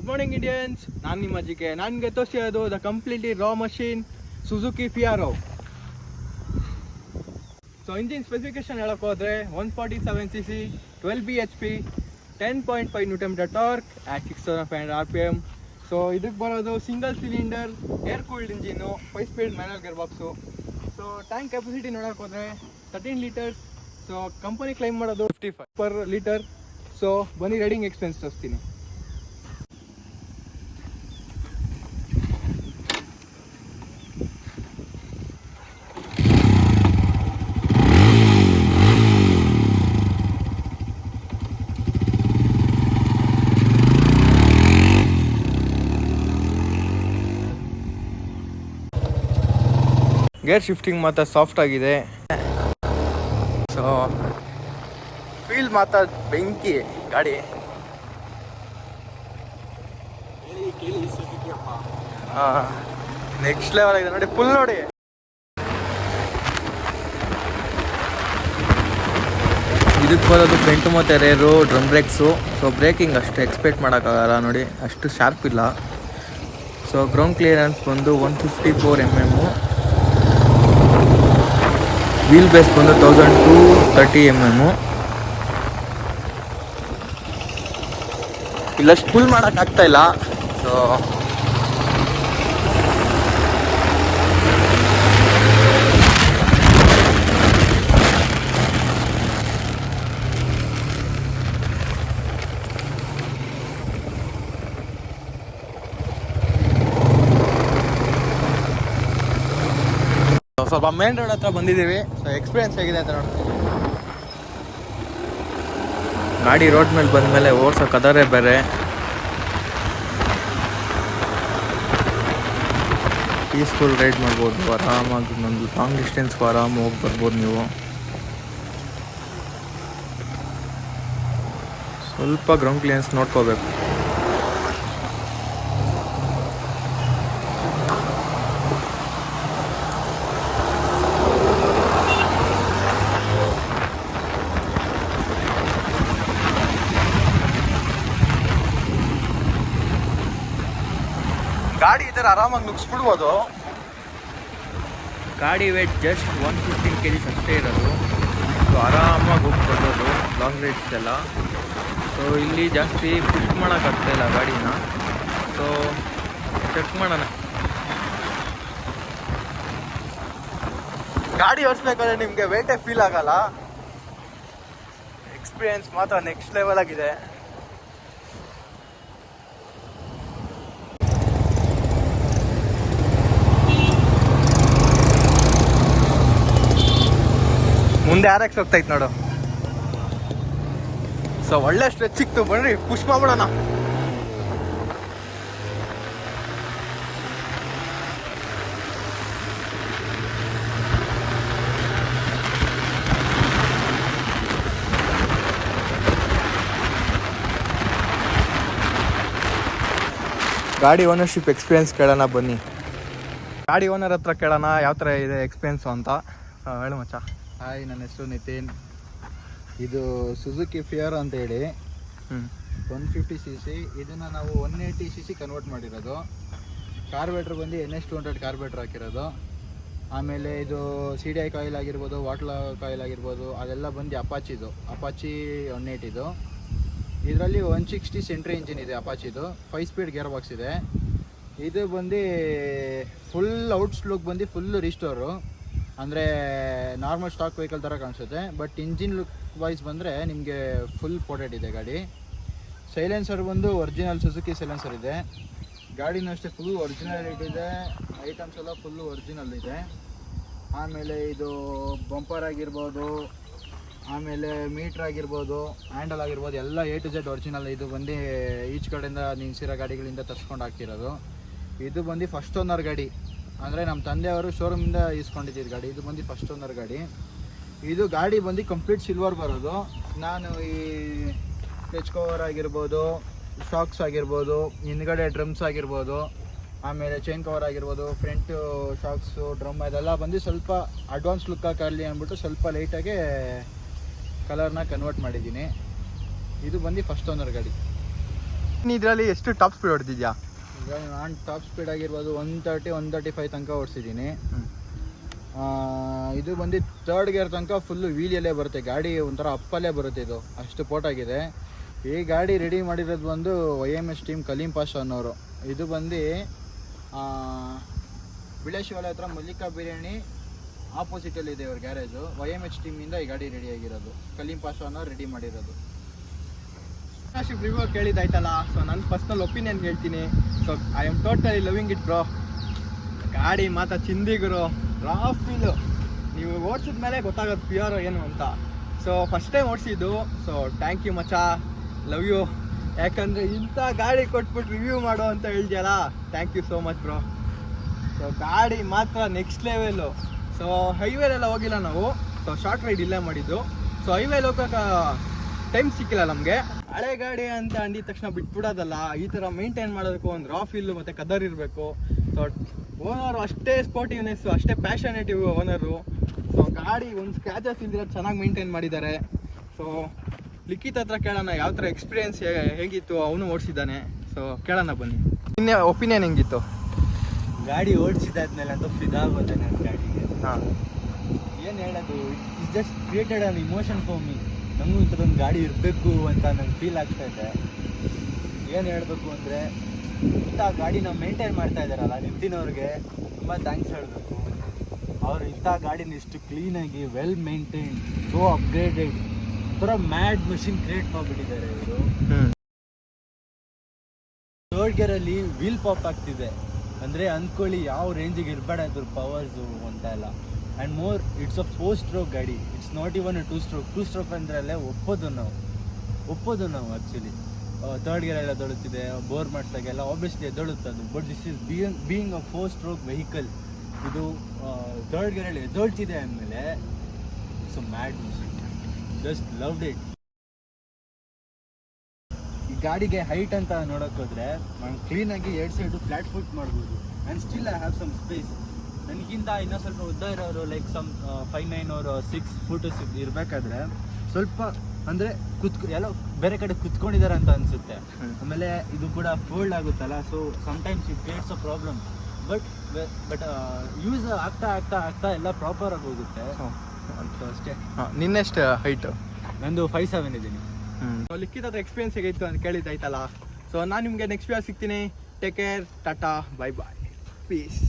Good morning Indians, ನಾನು ನಿಮ್ಮ ಅಜ್ಜಿಗೆ ನನಗೆ ತೋರಿಸಿರೋದು the completely raw machine Suzuki Fiero. So engine specification ಹೇಳಕ್ಕೆ ಹೋದರೆ 147cc 12 bhp 10.5 Nm torque at 6500 RPM. So ಇದಕ್ಕೆ ಬರೋದು single cylinder air cooled engine, 5 speed manual gear box. So tank capacity ನೋಡೋಕೆ ಹೋದರೆ 13 ಲೀಟರ್ಸ್. ಸೊ ಕಂಪನಿ ಕ್ಲೈಮ್ ಮಾಡೋದು 55 per litre. So ಬನ್ನಿ riding experience ತೋರಿಸ್ತೀನಿ. Gear shifting ಮಾತ್ರ ಸಾಫ್ಟ್ ಆಗಿದೆ. So feel ಮಾತ್ರ ಬೆಂಕಿ ಗಾಡಿ. ನೆಕ್ಸ್ಟ್ ಲೆವೆಲ್ ಆಗಿದೆ ನೋಡಿ, ಫುಲ್ ನೋಡಿ. ಇದಕ್ಕೆ ಬರೋದು ಫ್ರಂಟ್ ಮತ್ತು rare drum brakes. So breaking ಅಷ್ಟು ಎಕ್ಸ್ಪೆಕ್ಟ್ ಮಾಡೋಕ್ಕಾಗಲ್ಲ ನೋಡಿ, ಅಷ್ಟು ಶಾರ್ಪ್ ಇಲ್ಲ. ಸೊ ಗ್ರೌಂಡ್ ಕ್ಲಿಯರೆನ್ಸ್ ಬಂದು 154 mm. ವೀಲ್ ಬೇಸ್ ಬಂದು 1230 mm. ಇಲ್ಲಷ್ಟು ಫುಲ್ ಮಾಡೋಕ್ಕಾಗ್ತಾ ಇಲ್ಲ. ಸೊ ಸ್ವಲ್ಪ ಮೇನ್ ರೋಡ್ ಹತ್ರ ಬಂದಿದ್ದೀವಿ. ಸೊ ಎಕ್ಸ್ಪೀರಿಯನ್ಸ್ ಹೇಗಿದೆ ಅಂತ ನೋಡ್ತೀವಿ. ಗಾಡಿ ರೋಡ್ ಮೇಲೆ ಬಂದಮೇಲೆ ಓಡಿಸೋ ಕದರೇ ಬೇರೆ. ಪೀಸ್ಫುಲ್ ರೈಡ್ ಮಾಡ್ಬೋದು, ಆರಾಮಾಗಿ ಒಂದು ಲಾಂಗ್ ಡಿಸ್ಟೆನ್ಸ್ಗೂ ಆರಾಮಾಗಿ ಹೋಗಿ ಬರ್ಬೋದು ನೀವು. ಸ್ವಲ್ಪ ಗ್ರೌಂಡ್ ಕ್ಲಿಯರೆನ್ಸ್ ನೋಡ್ಕೋಬೇಕು. ಗಾಡಿ ಈ ಥರ ಆರಾಮಾಗಿ ನುಗ್ಸ್ಬಿಡ್ಬೋದು. ಗಾಡಿ ವೇಟ್ ಜಸ್ಟ್ 115 kg ಅಷ್ಟೇ ಇರೋದು. ಸೊ ಆರಾಮಾಗಿ ಹೋಗ್ಬಿಡ್ಬೋದು ಲಾಂಗ್ ರೈಡ್ಸ್ಗೆಲ್ಲ. ಸೊ ಇಲ್ಲಿ ಜಾಸ್ತಿ ಪುಷ್ ಮಾಡೋಕ್ಕಾಗ್ತಾಯಿಲ್ಲ ಗಾಡಿನ. ಸೊ ಚೆಕ್ ಮಾಡೋಣ. ಗಾಡಿ ಓಡಿಸ್ಬೇಕಾದ್ರೆ ನಿಮಗೆ ವೇಟೇ ಫೀಲ್ ಆಗಲ್ಲ. ಎಕ್ಸ್ಪೀರಿಯನ್ಸ್ ಮಾತ್ರ ನೆಕ್ಸ್ಟ್ ಲೆವೆಲ್ ಆಗಿದೆ. ಮುಂದೆ RX ಹೋಗ್ತೈತೆ ನೋಡು. ಸೊ ಒಳ್ಳೆ ಸ್ಟ್ರೆಚ್ ಸಿಕ್ತು, ಬನ್ರಿ ಪುಷ್ ಮಾಡ್ಬಿಡೋಣ. ಗಾಡಿ ಓನರ್ಶಿಪ್ ಎಕ್ಸ್ಪೀರಿಯನ್ಸ್ ಕೇಳೋಣ ಬನ್ನಿ. ಗಾಡಿ ಓನರ್ ಹತ್ರ ಕೇಳೋಣ ಯಾವ ಥರ ಇದೆ ಎಕ್ಸ್ಪೀರಿಯನ್ಸು ಅಂತ. ಹೇಳು ಮಚ್ಚ. ಹಾಯ್, ನನ್ನ ಹೆಸರು ನಿತಿನ್. ಇದು ಸುಜುಕಿ ಫಿಯಾರೋ ಅಂತ ಹೇಳಿ 150cc. ಇದನ್ನು ನಾವು 180cc ಕನ್ವರ್ಟ್ ಮಾಡಿರೋದು. ಕಾರ್ಬೇಟ್ರ್ ಬಂದು NS200 ಕಾರ್ಬೇಟ್ರ್ ಹಾಕಿರೋದು. ಆಮೇಲೆ ಇದು CDI ಕಾಯಿಲ್ ಆಗಿರ್ಬೋದು, ವಾಟ್ಲ ಕಾಯಿಲ್ ಆಗಿರ್ಬೋದು, ಅದೆಲ್ಲ ಬಂದು ಅಪಾಚಿದು, ಅಪಾಚಿ 180 ಇದು. ಇದರಲ್ಲಿ 160 ಸೆಂಟ್ರಿ ಇಂಜಿನ್ ಇದೆ ಅಪಾಚಿದು. 5 ಸ್ಪೀಡ್ ಗೇರ್ ಬಾಕ್ಸ್ ಇದೆ. ಇದು ಬಂದು ಫುಲ್ ಔಟ್ಸ್ ಲುಕ್ ಬಂದು ಫುಲ್ ರಿಸ್ಟೋರು, ಅಂದರೆ ನಾರ್ಮಲ್ ಸ್ಟಾಕ್ ವೆಹಿಕಲ್ ಥರ ಕಾಣಿಸುತ್ತೆ. ಬಟ್ ಇಂಜಿನ್ ಲುಕ್ ವೈಸ್ ಬಂದರೆ ನಿಮಗೆ ಫುಲ್ ಪೋರ್ಟೆಡ್ ಇದೆ ಗಾಡಿ. ಸೈಲೆನ್ಸರ್ ಬಂದು ಒರಿಜಿನಲ್ ಸುಜುಕಿ ಸೈಲೆನ್ಸರ್ ಇದೆ. ಗಾಡಿನೂ ಅಷ್ಟೇ ಫುಲ್ ಒರಿಜಿನಾಲಿಟಿ ಇದೆ. ಐಟಮ್ಸ್ ಎಲ್ಲ ಫುಲ್ಲು ಒರಿಜಿನಲ್ ಇದೆ. ಆಮೇಲೆ ಇದು ಬಂಪರ್ ಆಗಿರ್ಬೋದು, ಆಮೇಲೆ ಮೀಟ್ರ್ ಆಗಿರ್ಬೋದು, ಹ್ಯಾಂಡಲ್ ಆಗಿರ್ಬೋದು, ಎಲ್ಲ A to Z ಒರಿಜಿನಲ್. ಇದು ಬಂದು ಈಚ್ ಕಡೆಯಿಂದ ನಿಲ್ಸಿರೋ ಗಾಡಿಗಳಿಂದ ತರ್ಸ್ಕೊಂಡು ಹಾಕಿರೋದು. ಇದು ಬಂದು ಫಸ್ಟ್ ಓನರ್ ಗಾಡಿ, ಅಂದರೆ ನಮ್ಮ ತಂದೆಯವರು ಶೋರೂಮಿಂದ ಇಸ್ಕೊಂಡಿದ್ದಿದ್ದು ಗಾಡಿ. ಇದು ಬಂದು ಫಸ್ಟ್ ಓನರ್ ಗಾಡಿ. ಇದು ಗಾಡಿ ಬಂದು ಕಂಪ್ಲೀಟ್ ಸಿಲ್ವರ್ ಬರೋದು. ನಾನು ಈ ಕ್ಲಚ್ ಕವರ್ ಆಗಿರ್ಬೋದು, ಶಾಕ್ಸ್ ಆಗಿರ್ಬೋದು, ಹಿಂದ್ಗಡೆ ಡ್ರಮ್ಸ್ ಆಗಿರ್ಬೋದು, ಆಮೇಲೆ ಚೈನ್ ಕವರ್ ಆಗಿರ್ಬೋದು, ಫ್ರಂಟ್ ಶಾಕ್ಸು, ಡ್ರಮ್ ಅದೆಲ್ಲ ಬಂದು ಸ್ವಲ್ಪ ಅಡ್ವಾನ್ಸ್ ಲುಕ್ ಆಗಲಿ ಅಂದ್ಬಿಟ್ಟು ಸ್ವಲ್ಪ ಲೈಟಾಗೆ ಕಲರ್ನ ಕನ್ವರ್ಟ್ ಮಾಡಿದ್ದೀನಿ. ಇದು ಬಂದು ಫಸ್ಟ್ ಓನರ್ ಗಾಡಿ. ಇದರಲ್ಲಿ ಎಷ್ಟು ಟಾಪ್ ಸ್ಪೀಡ್ ಹೊಡೆದಿದ್ಯಾ? ಈಗ ನಾನು ಟಾಪ್ ಸ್ಪೀಡ್ ಆಗಿರ್ಬೋದು 135 ತನಕ ಓಡಿಸಿದ್ದೀನಿ. ಇದು ಬಂದು 3rd ಗೇರ್ ತನಕ ಫುಲ್ಲು ವೀಲಿಯಲ್ಲೇ ಬರುತ್ತೆ, ಗಾಡಿ ಒಂಥರ ಅಪ್ಪಲ್ಲೇ ಬರುತ್ತೆ, ಇದು ಅಷ್ಟು ಪೋಟಾಗಿದೆ. ಈ ಗಾಡಿ ರೆಡಿ ಮಾಡಿರೋದು ಬಂದು YMH ಟೀಮ್ ಕಲೀಂ ಪಾಷಾ ಅನ್ನೋರು. ಇದು ಬಂದು ಬಿಳೇಶಿವಾಲ ಹತ್ರ ಮಲ್ಲಿಕಾ ಬಿರಿಯಾನಿ ಆಪೋಸಿಟಲ್ಲಿದೆ ಇವ್ರ ಗ್ಯಾರೇಜು. YMH ಟೀಮಿಂದ ಈ ಗಾಡಿ ರೆಡಿ ಆಗಿರೋದು, ಕಲೀಂ ಪಾಷಾ ಅನ್ನೋರು ರೆಡಿ ಮಾಡಿರೋದು. ರಿವ್ಯೂ ಕೇಳಿದಾಯ್ತಲ್ಲ, ಸೊ ನನ್ನ ಪರ್ಸ್ನಲ್ ಒಪಿನಿಯನ್ ಹೇಳ್ತೀನಿ. So I am totally loving it bro. ಗಾಡಿ ಮಾತ್ರ ಚಿಂದಿಗುರು, ರಾ ಫೀಲು. ನೀವು ಓಡಿಸಿದ ಮೇಲೆ ಗೊತ್ತಾಗೋದು ಪ್ಯೂರ್ ಏನು ಅಂತ. ಸೊ ಫಸ್ಟ್ ಟೈಮ್ ಓಡಿಸಿದ್ದು. ಸೊ ಥ್ಯಾಂಕ್ ಯು ಮಚಾ, ಲವ್ ಯು. ಯಾಕಂದರೆ ಇಂಥ ಗಾಡಿ ಕೊಟ್ಬಿಟ್ಟು ರಿವ್ಯೂ ಮಾಡೋ ಅಂತ ಹೇಳ್ತೀಯಲ್ಲ, thank you so much bro. So ಗಾಡಿ ಮಾತ್ರ ನೆಕ್ಸ್ಟ್ ಲೆವೆಲ್ಲು. ಸೊ ಹೈವೇಲೆಲ್ಲ ಹೋಗಿಲ್ಲ ನಾವು, ಸೊ ಶಾರ್ಟ್ ರೈಡ್ ಇಲ್ಲೇ ಮಾಡಿದ್ದು. ಸೊ ಹೈವೇಲಿ ಹೋಗೋಕೆ ಟೈಮ್ ಸಿಕ್ಕಿಲ್ಲ ನಮಗೆ. ಹಳೆ ಗಾಡಿ ಅಂತ ಅಂದಿದ ತಕ್ಷಣ ಬಿಟ್ಬಿಡೋದಲ್ಲ, ಈ ಥರ ಮೇಂಟೈನ್ ಮಾಡೋದಕ್ಕೂ ಒಂದು ರಾ ಫೀಲು ಮತ್ತು ಕದರ್ ಇರಬೇಕು. ಸೊ ಓನರು ಅಷ್ಟೇ ಸ್ಪೋರ್ಟಿವ್ನೆಸ್ಸು, ಅಷ್ಟೇ ಪ್ಯಾಷನೇಟಿವ್ ಓನರು. ಸೊ ಗಾಡಿ ಒಂದು ಸ್ಕ್ರ್ಯಾಚಸ್ ಇಲ್ದಿರೋ ಚೆನ್ನಾಗಿ ಮೇಂಟೈನ್ ಮಾಡಿದ್ದಾರೆ. ಸೊ ಲಿಖಿತ್ ಹತ್ರ ಕೇಳೋಣ ಯಾವ ಥರ ಎಕ್ಸ್ಪೀರಿಯೆನ್ಸ್ ಹೇಗಿತ್ತು, ಅವನು ಓಡಿಸಿದ್ದಾನೆ. ಸೊ ಕೇಳೋಣ ಬನ್ನಿ. ನಿನ್ನೆ ಒಪಿನಿಯನ್ ಹೆಂಗಿತ್ತು? ಗಾಡಿ ಓಡಿಸಿದಾದ್ಮೇಲೆ ಅಂತೂ ಫಿದಾಗೋದೆ ನನ್ನ ಗಾಡಿಗೆ. ಹಾಂ, ಏನು ಹೇಳೋದು, it just created an emotion for me. ನಮಗೂ ಇಂಥದ್ದೊಂದು ಗಾಡಿ ಇರಬೇಕು ಅಂತ ನಂಗೆ ಫೀಲ್ ಆಗ್ತಾ ಇದೆ. ಏನು ಹೇಳಬೇಕು ಅಂದರೆ, ಇಂಥ ಗಾಡಿನ ಮೇಂಟೈನ್ ಮಾಡ್ತಾ ಇದ್ದಾರಲ್ಲ ನಿತಿನ್ ಅವ್ರಿಗೆ ತುಂಬ ಥ್ಯಾಂಕ್ಸ್ ಹೇಳಬೇಕು. ಅವರು ಇಂಥ ಗಾಡಿನ ಇಷ್ಟು ಕ್ಲೀನಾಗಿ ವೆಲ್ ಮೇಂಟೈನ್, ಸೋ ಅಪ್ಗ್ರೇಡೆಡ್, ಥರ ಮ್ಯಾಡ್ ಮಷಿನ್ ಕ್ರಿಯೇಟ್ ಮಾಡಿಬಿಟ್ಟಿದ್ದಾರೆ ಇವರು. 3rd ಗೇರಲ್ಲಿ ವೀಲ್ ಪಾಪ್ ಆಗ್ತಿದೆ ಅಂದರೆ ಅಂದ್ಕೊಳ್ಳಿ ಯಾವ ರೇಂಜಿಗೆ ಇರಬೇಡ ಅದ್ರ ಪವರ್ಸು ಅಂತ ಎಲ್ಲ. And more it's a 4 stroke ಗಾಡಿ, it's not even 2 stroke. 2 stroke ಅಂದ್ರಲ್ಲೇ ಒಪ್ಪೋದು ನಾವು ಆ್ಯಕ್ಚುಲಿ. 3rd ಗೇರೆಲ್ಲ ಎದ್ದೊಳುತ್ತಿದೆ, ಬೋರ್ ಮಾಡಿಸಾಗೆಲ್ಲ ಆಬ್ವಿಯಸ್ಲಿ ಎದ್ದೊಳುತ್ತದು. But this is being a 4 stroke vehicle. ಇದು 3rd ಗೇರಲ್ಲಿ ಎದ್ದೊಳ್ತಿದೆ ಅಂದಮೇಲೆ it's a mad music. Just loved it. ಈ ಗಾಡಿಗೆ ಹೈಟ್ ಅಂತ ನೋಡೋಕೆ ಹೋದರೆ ನಾನು ಕ್ಲೀನಾಗಿ 2 ಸೈಡು ಫ್ಲ್ಯಾಟ್ ಫುಟ್ ಮಾಡ್ಬೋದು. And still I have some space. ನನಗಿಂತ ಇನ್ನೂ ಸ್ವಲ್ಪ ಉದ್ದ ಇರೋರು ಲೈಕ್ ಸಮ್ 5'9" or 6 foot ಇರಬೇಕಾದ್ರೆ ಸ್ವಲ್ಪ ಅಂದರೆ ಎಲ್ಲೋ ಬೇರೆ ಕಡೆ ಕುತ್ಕೊಂಡಿದ್ದಾರೆ ಅಂತ ಅನಿಸುತ್ತೆ. ಆಮೇಲೆ ಇದು ಕೂಡ ಫೋಲ್ಡ್ ಆಗುತ್ತಲ್ಲ, so sometimes it creates a problem. But use ಆಗ್ತಾ ಎಲ್ಲ ಪ್ರಾಪರಾಗಿ ಹೋಗುತ್ತೆ. ಸೊ ಅಷ್ಟೇ. ನಿನ್ನೆಷ್ಟು ಹೈಟು? ನಂದು 5'7" ಇದ್ದೀನಿ. ಲಿಖಿತ್ ಹತ್ರ ಎಕ್ಸ್ಪೀರಿಯನ್ಸ್ ಹೇಗಿತ್ತು ಅಂತ ಕೇಳಿದ್ದಾಯ್ತಲ್ಲ. ಸೊ ನಾನು ನಿಮಗೆ ನೆಕ್ಸ್ಟ್ ವಿಡಿಯೋ ಸಿಗ್ತೀನಿ. Take care, tata, bye bye, piece.